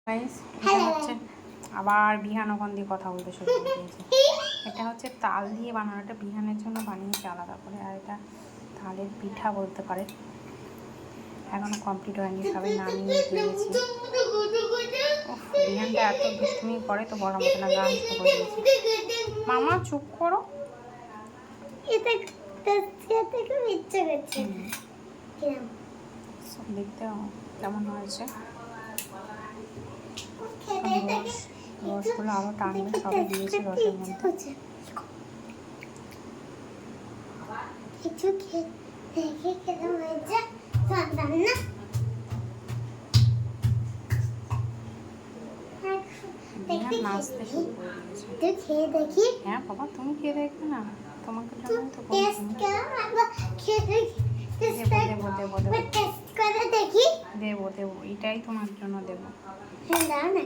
Guys এটা হচ্ছে আবার বিহান ওখান দিয়ে কথা বলতে শুরু করে দিয়েছে। এটা হচ্ছে তাল দিয়ে বানানো, এটা বিহানের জন্য বানিয়েছে আলাদা করে, আর এটা তালের পিঠা বলতে পারে। এখনো কমপ্লিট হয়নি, সবাই নামিয়ে দিয়েছি। বিহানটা এত দুষ্টুমি করে তো বলার মতো না, গান শুরু করে দিয়েছে। মামা চুপ করো। দেখতে কেমন হয়েছে, রসগুলো আরো টানবে, সবাই দিয়েছে রসের মধ্যে। কিছু দেখে খেতে হয়েছে নাচতে শুরু করে দিয়েছে। খেয়ে দেখি। হ্যাঁ বাবা, তুমি খেয়ে দেখবে না, তোমাকে জন্য তো দেবো, এটাই তোমার জন্য দেবো। দাও না।